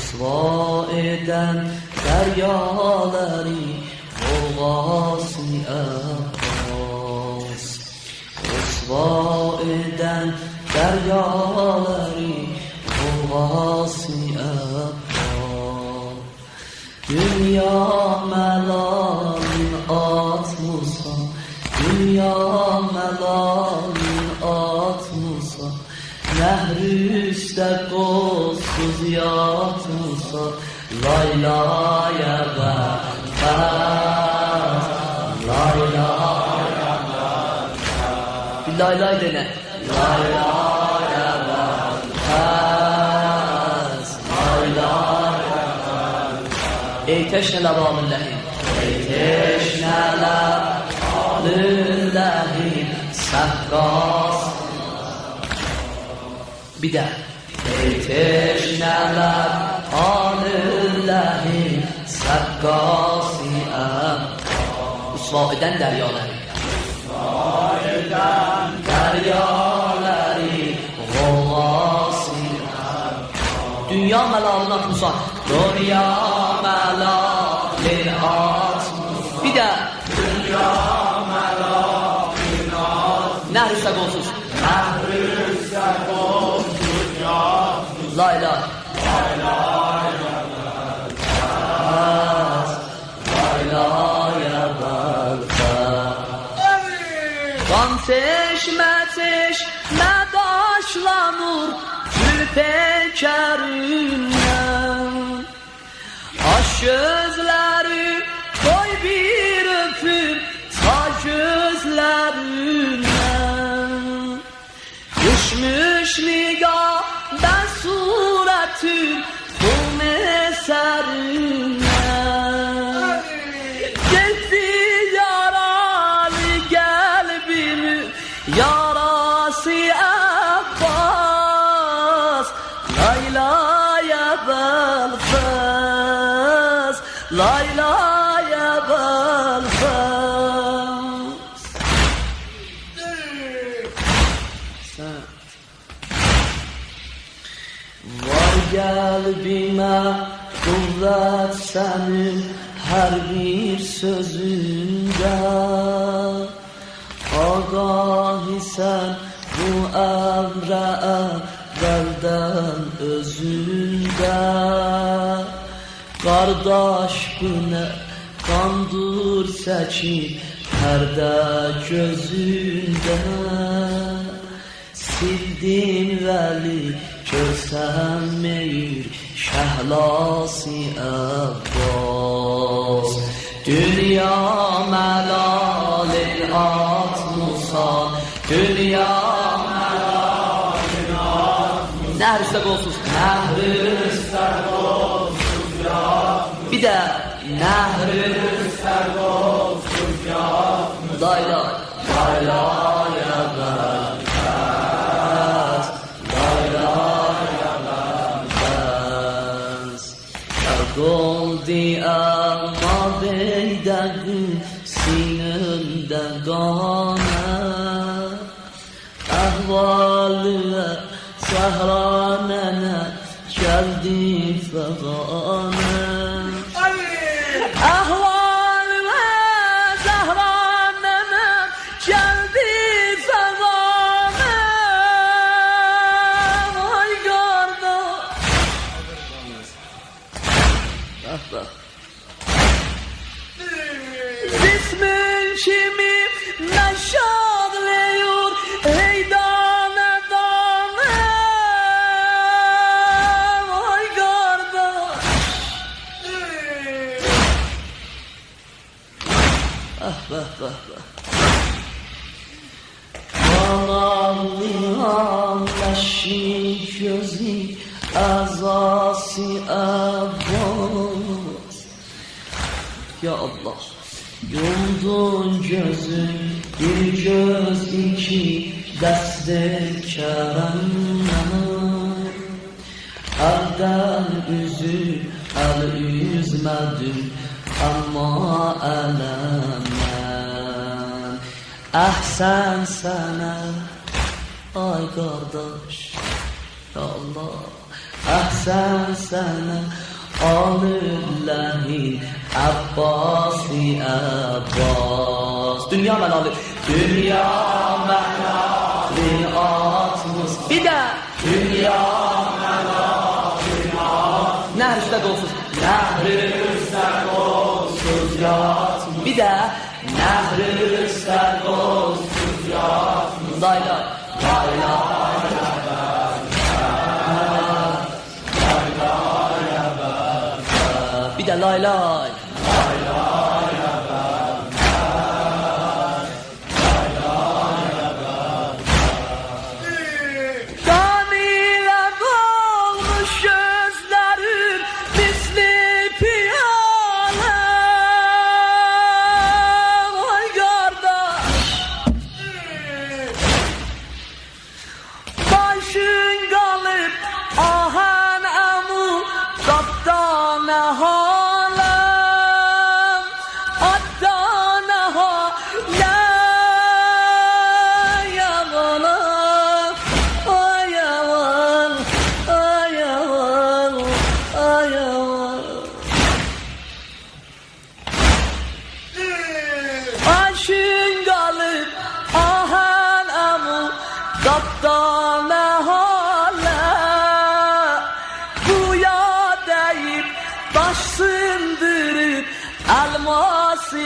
Rüsva eden deryaları boğası Abbas. Rüsva eden deryaları boğası Abbas. Dünya melalin atmusa, dünya melalin atmusa, nehri üstte kolsuz yatmusa, laylaya benfez, laylaya benfez. Bir laylay dene. Laylaya benfez, laylaya benfez. Ey teşne lebalillahim, ey teşne lebalillahim, sakkas. Bir de ey teşneler alillahim sakkasi usva eden deryaları, usva eden deryaları gavasi dünya melalına atmusan, dünya melalin atmusan. Bir de dünya melalin atmusan. Nehr-i sagolsuz, nehr-i sagolsuz. La ilahe, la ilahe, la ilahe, kan çeşme çeşme taşlanır gül pekeründen. Aş gözleri koy bir öpür ta gözlerinden. Düşmüş nigah ben suretün kul eserine. Gitti yaralı kalbimi yarası Abbas. Laylaya belfez, laylaya belfez. Var kalbime kuvvet senin her bir sözünde. Agahi sen bu emre evvelden özünde. Kardeş bu ne kandır seçip perde gözünde. Sildin veli görsemmeyir şehlası Abbas. Dünya melalin atmusan, dünya melalin atmusan. Nehr-i sagolsuz, nehr-i sagolsuz yatmusan. Bir de nehr-i sagolsuz yatmusan. La ilahe, la ilahe benfez. Doldi ama beyden sinimden gane. Ahvalı sehranene geldi fegane. Ahvalı sehranene geldi fegane. Vay kardeş. Cismin kimi meşadlıyor ey dane dane. Vay kardeş. Ah bah bah bah. Ağlayan taşın gözü azası Abbas. Ya Allah, yumdun gözün bir göz iki dest-i keremden. Elden el üzmedim ama elemden. Ahsen sana ay kardeş, ya Allah. Ahsen sana Alıllahi Abbasi Abbas. Dünya melalı. Dünya melalı atmos. Bir de dünya melalı atmos. Nehr üstte dolsuz. Nehr üstte dolsuz yatmos. Bir de nehr üstte dolsuz yatmos. Layla layla. Bir de lay lay. Kanıyla dolmuş gözlerim misli piyale. Vay kardeş. Başın kalıp ahan amu kaptan aha. Aşın kalıp ahan amu kaptan hala. Buya deyip taş sındırıp elması